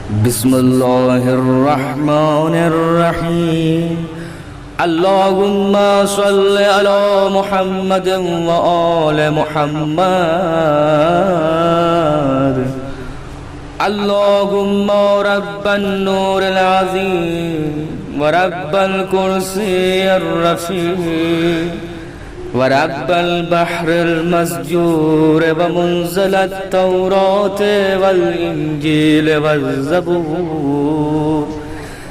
بسم الله الرحمن الرحيم اللهم صل على محمد وآل محمد اللهم رب النور العظيم ورب الكرسي الرفيع ورب البحر المسجور ومنزل التوراة والإنجيل والزبور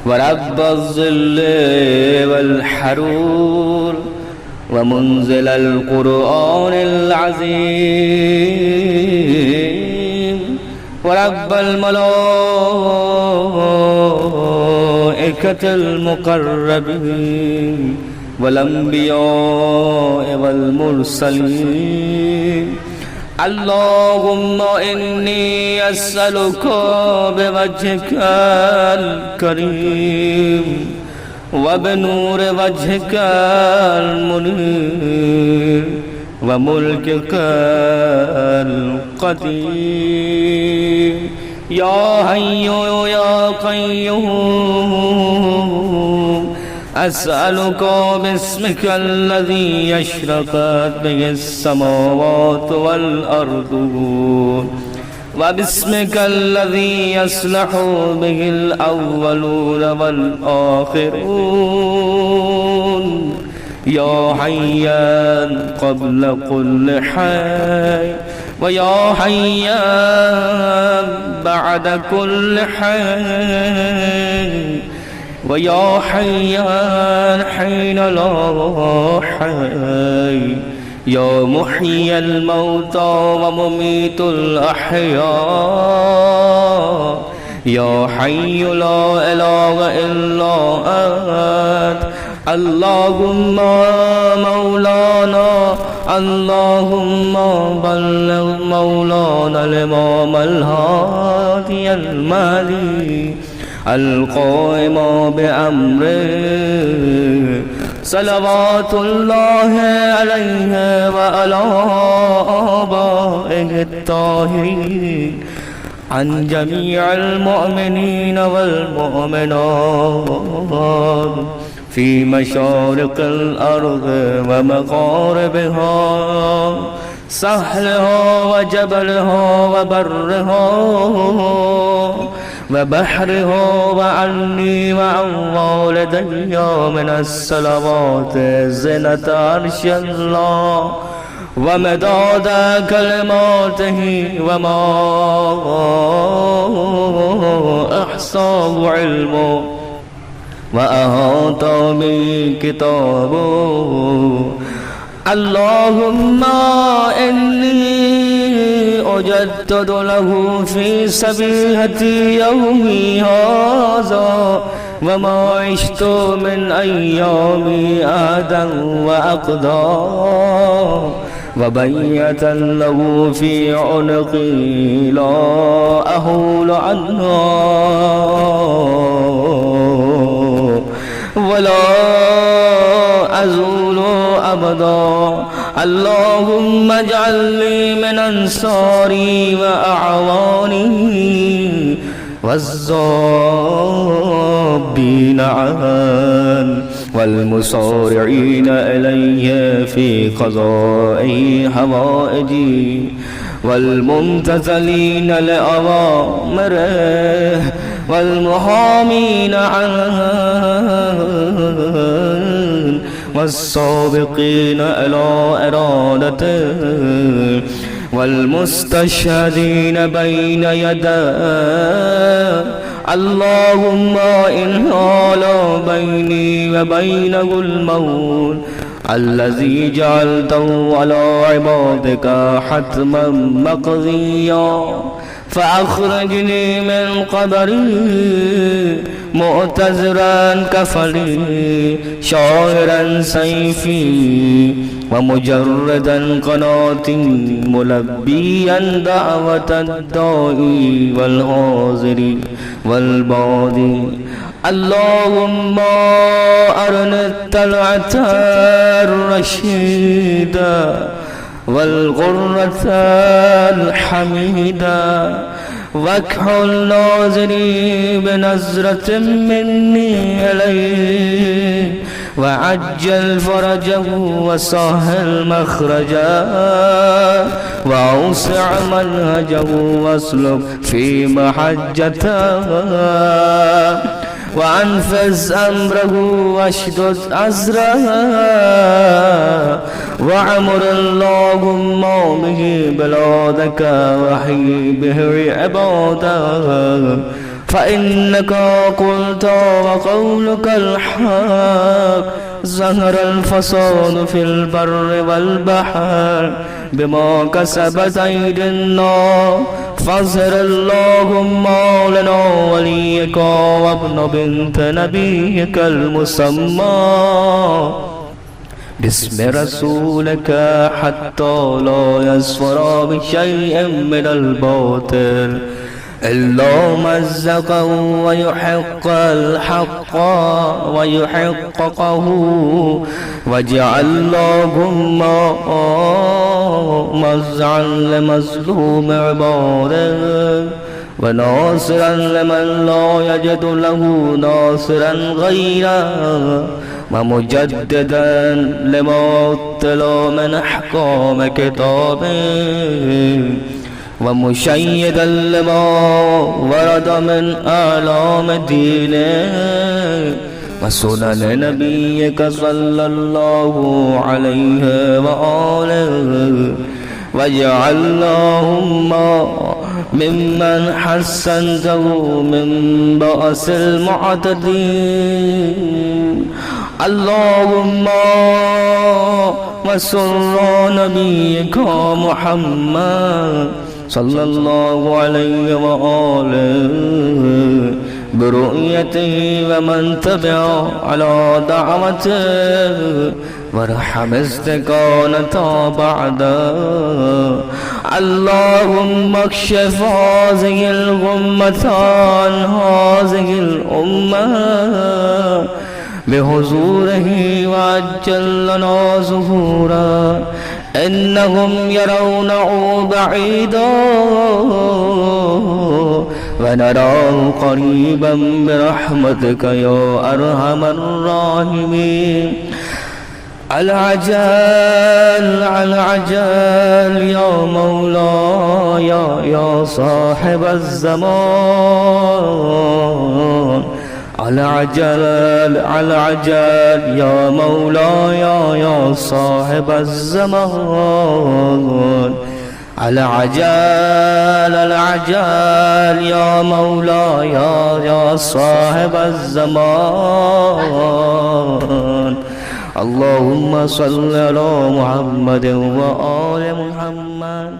ورب الظل والحرور ومنزل القرآن العظيم ورب الملائكة المقربين والأنبياء والمرسلين اللهم إني أسألك بوجهك الكريم وبنور وجهك المنير وملكك القدير يا حي يا قيوم أسألك باسمك الذي يشرقت به السماوات والأرض وباسمك الذي يصلح به الأولون والآخرون يا حيان قبل كل حي ويا حيان بعد كل حي ويا حيان حين لا حي يا محيي الموتى ومميت الأحياء يا حي لا إله إلا أنت اللهم مولانا اللهم بلغ مولانا الإمام الهادي المهدي القائم بأمره صلوات الله عليه وعلى آبائه الطاهرين عن جميع المؤمنين والمؤمنات في مشارق الأرض ومغاربها سهلها وجبلها وبرها وبحرها وعني وعن والدي من الصلوات زنة عرش الله ومداد كلماته وما أحصاه علمه وأحاط به كتابه اللهم إني أجدد له في سبيحة يومي هذا وما عشت من أيامي أحدا وأقدى وبية له في عنقي لا أهول عنها ولا أزول أبدا اللهم اجعل لي من أنصاري وأعواني والذابين عنه والمصارعين إلي في قضاء حوائجي والممتثلين لأوامره والمحامين عنه والسابقين إلى إرادته والمستشهدين بين يديه اللهم إن حال بيني وبينه الموت الذي جعلته على عبادك حتما مقضيا فأخرجني من قبري معتذرا كفري شاعرا سيفي ومجردا قناة ملبيا دعوة الداعي والحاضر والبادي اللهم أرنا الطلعة الرشيدة والغرة الحميدة واكحل ناظري بنظرة مني إليه وعجل فرجه وسهل مخرجه وأوسع منهجه واسلك في محجته وأنفذ أمره واشدد أزره وعمر اللهم به بلادك وحي به عباده فإنك قلت وقولك الحق ظهر الفساد في البر والبحر بما كسبت أيدي الناس فاظهر اللهم لنا وليك وابن بنت نبيك المسمى باسم رسولك حتى لا يسفر بشيء من الباطل إلا مزقه ويحق الحق ويحققه واجعل اللهم مزعا لمظلوم عبادك وناصرا لمن لا يجد له ناصرا غيره ومجددا لما ابتلى من أحكام كتابه ومشيدا لما ورد من آلام دينه وسنن نبيك صلى الله عليه وآله واجعل اللهم ممن حسنته من بأس المعتدين اللهم وسر نبيك محمد صلى الله عليه وآله برؤيته ومن تبع على دعوته وارحم استكانة بعده اللهم اكشف هذه الغمة عن هذه الأمة بحضوره وعجل لنا ظهورا إنهم يرونه بعيدا ونراه قريبا برحمتك يا أرحم الراحمين العجل العجل يا مولاي يا صاحب الزمان العجل العجل يا مولاي يا صاحب الزمان العجل العجل يا مولاي يا صاحب الزمان اللهم صل على محمد وآل محمد